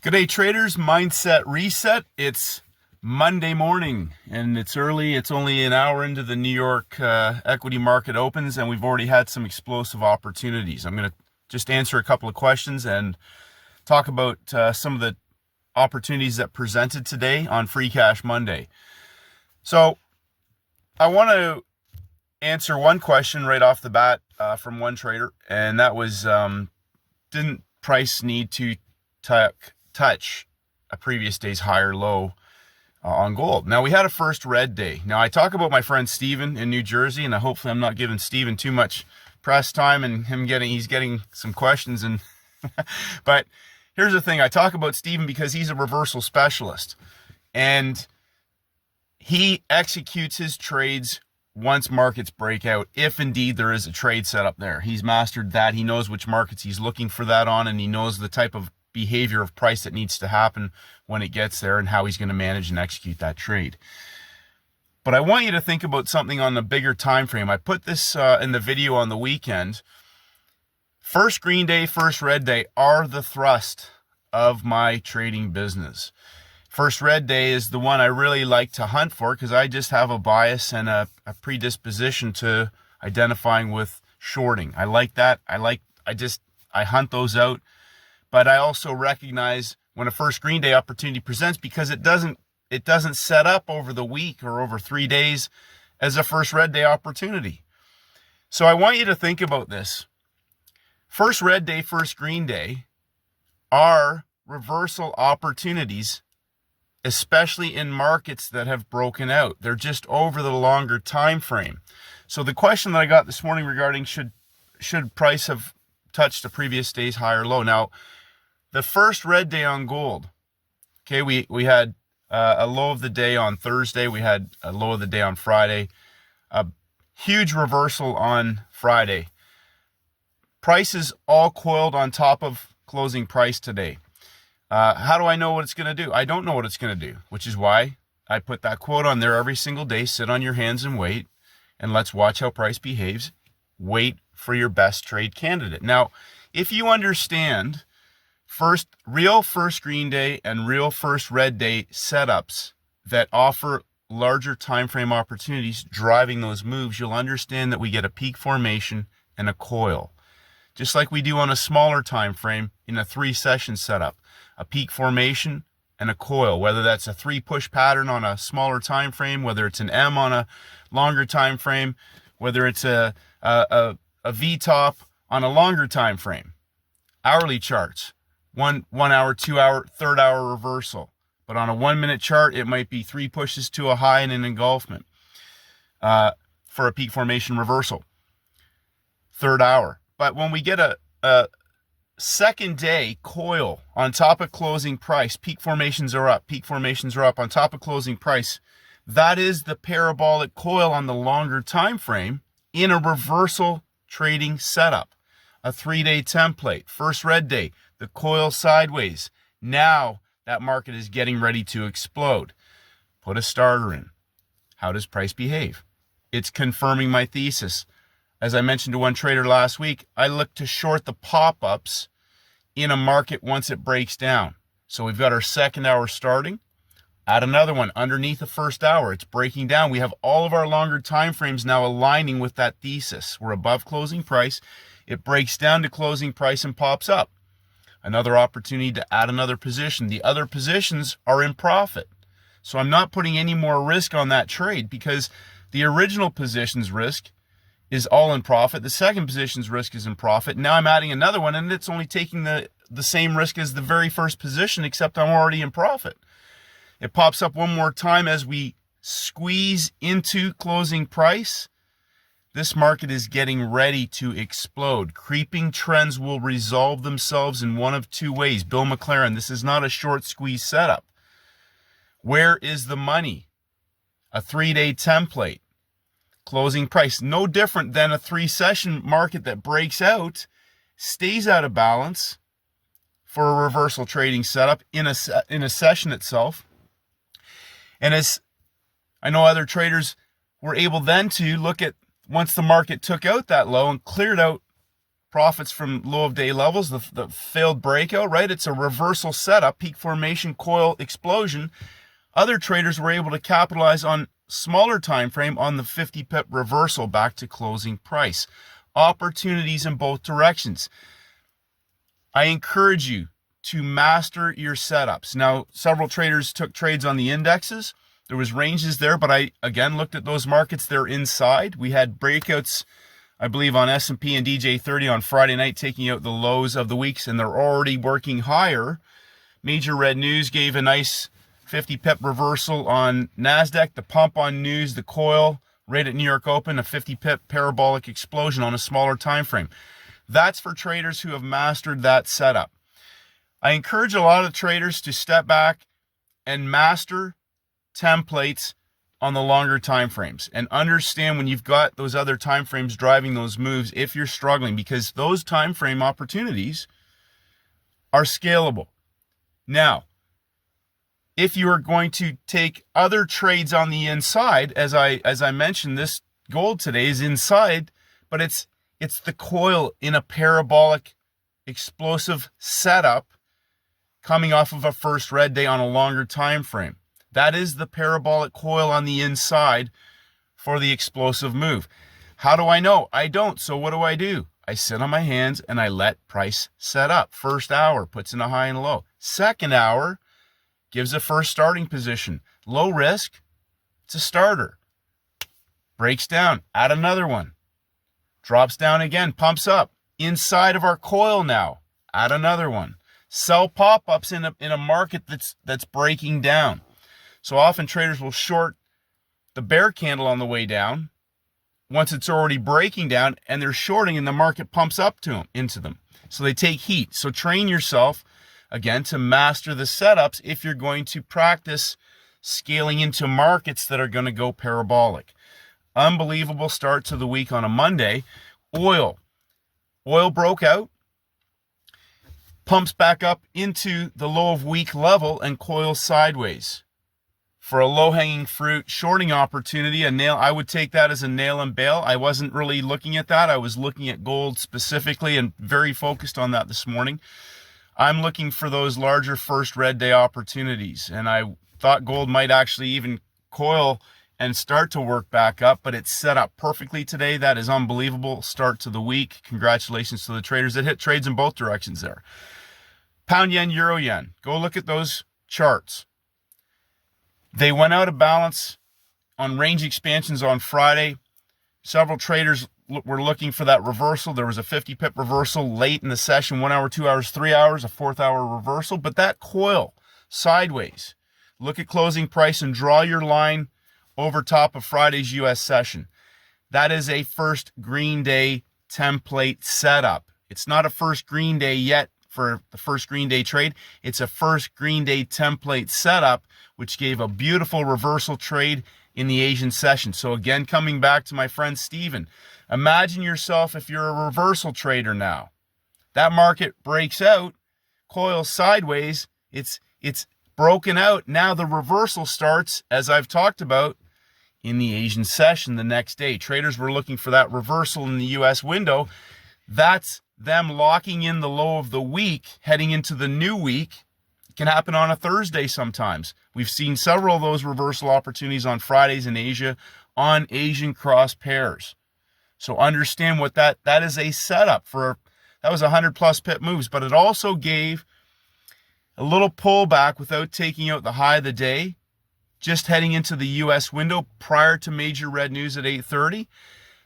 Good day, traders. Mindset reset. It's Monday morning and it's early. It's only an hour into the New York equity market opens, and we've already had some explosive opportunities. I'm going to just answer a couple of questions and talk about some of the opportunities that presented today on Free Cash Monday. So I want to answer one question right off the bat from one trader, and that was, didn't price need to touch a previous day's higher low on gold? Now, we had a first red day. Now, I talk about my friend Steven in New Jersey, and hopefully I'm not giving Steven too much press time and he's getting some questions. And but here's the thing. I talk about Steven because he's a reversal specialist, and he executes his trades once markets break out, if indeed there is a trade set up there. He's mastered that. He knows which markets he's looking for that on, and he knows the type of behavior of price that needs to happen when it gets there and how he's going to manage and execute that trade. But I want you to think about something on the bigger time frame. I put this in the video on the weekend. First green day, first red day are the thrust of my trading business. First red day is the one I really like to hunt for because I just have a bias and a predisposition to identifying with shorting. I like that. I hunt those out. But I also recognize when a first green day opportunity presents, because it doesn't set up over the week or over 3 days as a first red day opportunity. So I want you to think about this. First red day, first green day are reversal opportunities, especially in markets that have broken out. They're just over the longer time frame. So the question that I got this morning regarding should price have touched the previous day's higher low. Now, the first red day on gold, okay, we had a low of the day on Thursday. We had a low of the day on Friday. A huge reversal on Friday. Prices all coiled on top of closing price today. How do I know what it's going to do? I don't know what it's going to do, which is why I put that quote on there every single day. Sit on your hands and wait, and let's watch how price behaves. Wait for your best trade candidate. Now, if you understand real first green day and real first red day setups that offer larger time frame opportunities driving those moves, you'll understand that we get a peak formation and a coil, just like we do on a smaller time frame in a 3-session setup. A peak formation and a coil, whether that's a 3-push pattern on a smaller time frame, whether it's an M on a longer time frame, whether it's a V-top on a longer time frame. Hourly charts, 1 hour, 2 hour, third hour reversal. But on a 1-minute chart, it might be 3 pushes to a high and an engulfment for a peak formation reversal. Third hour. But when we get a second day coil on top of closing price, peak formations are up on top of closing price. That is the parabolic coil on the longer time frame in a reversal trading setup. A 3-day template, first red day, the coil sideways. Now that market is getting ready to explode. Put a starter in. How does price behave? It's confirming my thesis. As I mentioned to one trader last week, I look to short the pop-ups in a market once it breaks down. So we've got our second hour starting. Add another one underneath the first hour. It's breaking down. We have all of our longer time frames now aligning with that thesis. We're above closing price. It breaks down to closing price and pops up. Another opportunity to add another position. The other positions are in profit. So I'm not putting any more risk on that trade because the original position's risk is all in profit. The second position's risk is in profit. Now I'm adding another one, and it's only taking the same risk as the very first position, except I'm already in profit. It pops up one more time as we squeeze into closing price. This market is getting ready to explode. Creeping trends will resolve themselves in one of two ways. Bill McLaren, this is not a short squeeze setup. Where is the money? A 3-day template. Closing price, no different than a 3-session market that breaks out, stays out of balance for a reversal trading setup in a session itself. And as I know other traders were able then to look at once the market took out that low and cleared out profits from low of day levels, the failed breakout, right? It's a reversal setup, peak formation, coil explosion. Other traders were able to capitalize on smaller time frame on the 50 pip reversal back to closing price. Opportunities in both directions. I encourage you to master your setups. Now, several traders took trades on the indexes. There was ranges there, but I, again, looked at those markets. They're inside. We had breakouts, I believe, on S&P and DJ30 on Friday night, taking out the lows of the weeks, and they're already working higher. Major red news gave a nice 50 pip reversal on NASDAQ. The pump on news, the coil, right at New York Open, a 50 pip parabolic explosion on a smaller time frame. That's for traders who have mastered that setup. I encourage a lot of traders to step back and master templates on the longer time frames and understand when you've got those other time frames driving those moves if you're struggling, because those time frame opportunities are scalable. Now, if you are going to take other trades on the inside, as I mentioned, this gold today is inside, but it's the coil in a parabolic explosive setup coming off of a first red day on a longer time frame. That is the parabolic coil on the inside for the explosive move. How do I know? I don't. So what do? I sit on my hands and I let price set up. First hour puts in a high and a low. Second hour gives a first starting position. Low risk, it's a starter. Breaks down, add another one. Drops down again, pumps up. Inside of our coil now, add another one. Sell pop-ups in a market that's breaking down. So often traders will short the bear candle on the way down once it's already breaking down, and they're shorting and the market pumps up into them. So they take heat. So train yourself, again, to master the setups if you're going to practice scaling into markets that are going to go parabolic. Unbelievable start to the week on a Monday. Oil broke out, pumps back up into the low of week level and coils sideways. For a low-hanging fruit shorting opportunity, a nail, I would take that as a nail and bail. I wasn't really looking at that. I was looking at gold specifically and very focused on that this morning. I'm looking for those larger first red day opportunities, and I thought gold might actually even coil and start to work back up, but it's set up perfectly today. That is unbelievable start to the week. Congratulations to the traders that hit trades in both directions there. Pound yen, euro yen. Go look at those charts. They went out of balance on range expansions on Friday. Several traders were looking for that reversal. There was a 50 pip reversal late in the session, 1 hour, 2 hours, 3 hours, a 4th hour reversal. But that coil sideways. Look at closing price and draw your line over top of Friday's US session. That is a first green day template setup. It's not a first green day yet for the first green day trade. It's a first green day template setup, which gave a beautiful reversal trade in the Asian session. So again, coming back to my friend Steven, imagine yourself if you're a reversal trader now. That market breaks out, coils sideways, it's broken out. Now the reversal starts, as I've talked about, in the Asian session the next day. Traders were looking for that reversal in the US window. That's them locking in the low of the week, heading into the new week. It can happen on a Thursday sometimes. We've seen several of those reversal opportunities on Fridays in Asia on Asian cross pairs. So understand what that is a setup for. That was 100+ pip moves, but it also gave a little pullback without taking out the high of the day, just heading into the US window prior to major red news at 8:30.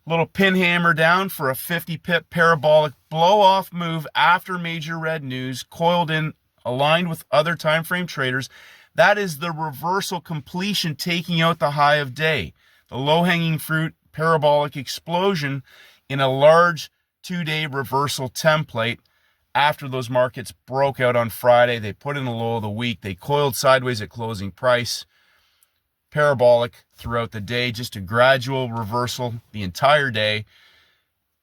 Little pin hammer down for a 50 pip parabolic blow off move after major red news, coiled in, aligned with other time frame traders. That is the reversal completion, taking out the high of day. The low hanging fruit parabolic explosion in a large 2-day reversal template. After those markets broke out on Friday, they put in a low of the week. They coiled sideways at closing price. Parabolic throughout the day, just a gradual reversal the entire day.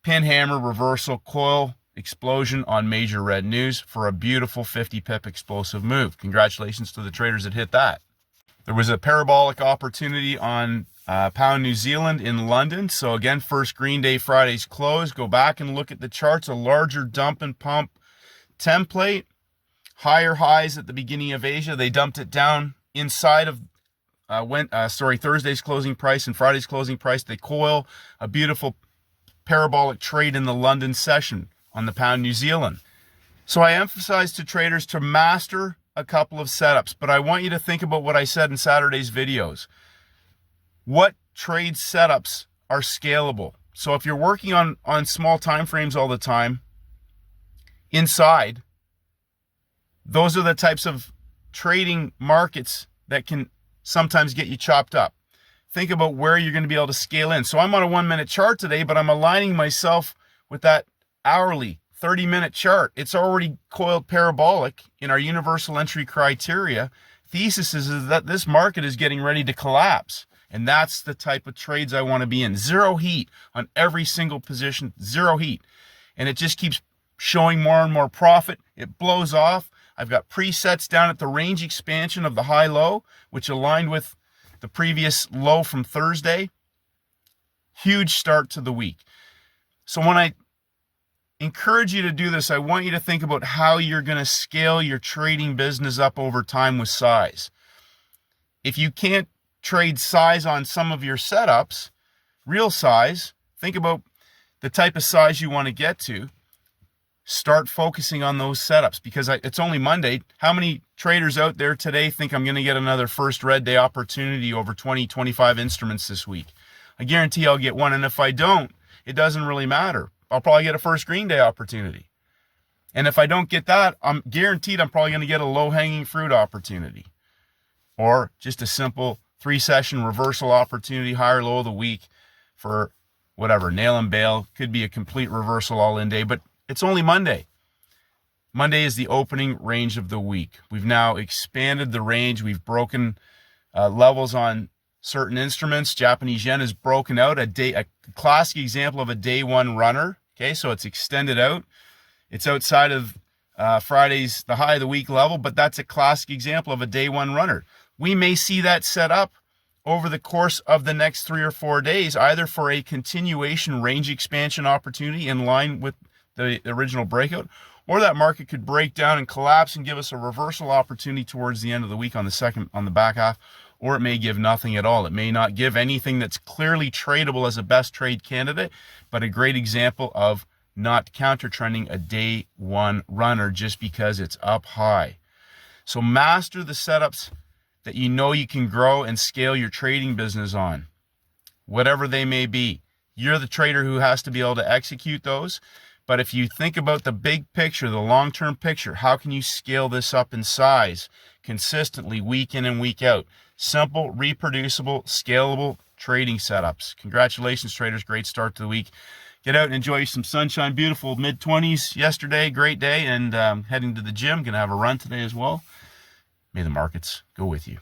Pin hammer reversal, coil explosion on major red news for a beautiful 50 pip explosive move. Congratulations to the traders that hit that. There was a parabolic opportunity on Pound New Zealand in London. So again, first green day, Friday's close. Go back and look at the charts. A larger dump and pump template. Higher highs at the beginning of Asia. They dumped it down inside of Thursday's closing price and Friday's closing price. They coil a beautiful parabolic trade in the London session on the Pound New Zealand. So I emphasize to traders to master a couple of setups, but I want you to think about what I said in Saturday's videos. What trade setups are scalable? So if you're working on small time frames all the time, inside, those are the types of trading markets that can sometimes get you chopped up. Think about where you're going to be able to scale in. So I'm on a 1-minute chart today, but I'm aligning myself with that hourly 30-minute chart. It's already coiled parabolic in our universal entry criteria. Thesis is that this market is getting ready to collapse. And that's the type of trades I want to be in. Zero heat on every single position, zero heat. And it just keeps showing more and more profit. It blows off. I've got presets down at the range expansion of the high-low, which aligned with the previous low from Thursday. Huge start to the week. So when I encourage you to do this, I want you to think about how you're going to scale your trading business up over time with size. If you can't trade size on some of your setups, real size, think about the type of size you want to get to. Start focusing on those setups, because it's only Monday. How many traders out there today think I'm going to get another first red day opportunity over 20, 25 instruments this week? I guarantee I'll get one. And if I don't, it doesn't really matter. I'll probably get a first green day opportunity. And if I don't get that, I'm guaranteed I'm probably going to get a low-hanging fruit opportunity, or just a simple 3-session reversal opportunity, higher low of the week for whatever, nail and bail. Could be a complete reversal all-in day, but it's only Monday. Monday is the opening range of the week. We've now expanded the range. We've broken levels on certain instruments. Japanese yen is broken out, a classic example of a day one runner. Okay, so it's extended out. It's outside of Friday's, the high of the week level, but that's a classic example of a day one runner. We may see that set up over the course of the next 3 or 4 days, either for a continuation range expansion opportunity in line with the original breakout, or that market could break down and collapse and give us a reversal opportunity towards the end of the week on the back half, or it may give nothing at all. It may not give anything that's clearly tradable as a best trade candidate, but a great example of not counter trending a day one runner just because it's up high. So master the setups that you know you can grow and scale your trading business on, whatever they may be. You're the trader who has to be able to execute those. But if you think about the big picture, the long-term picture, how can you scale this up in size consistently week in and week out? Simple, reproducible, scalable trading setups. Congratulations, traders. Great start to the week. Get out and enjoy some sunshine. Beautiful mid-20s yesterday. Great day. And heading to the gym. Going to have a run today as well. May the markets go with you.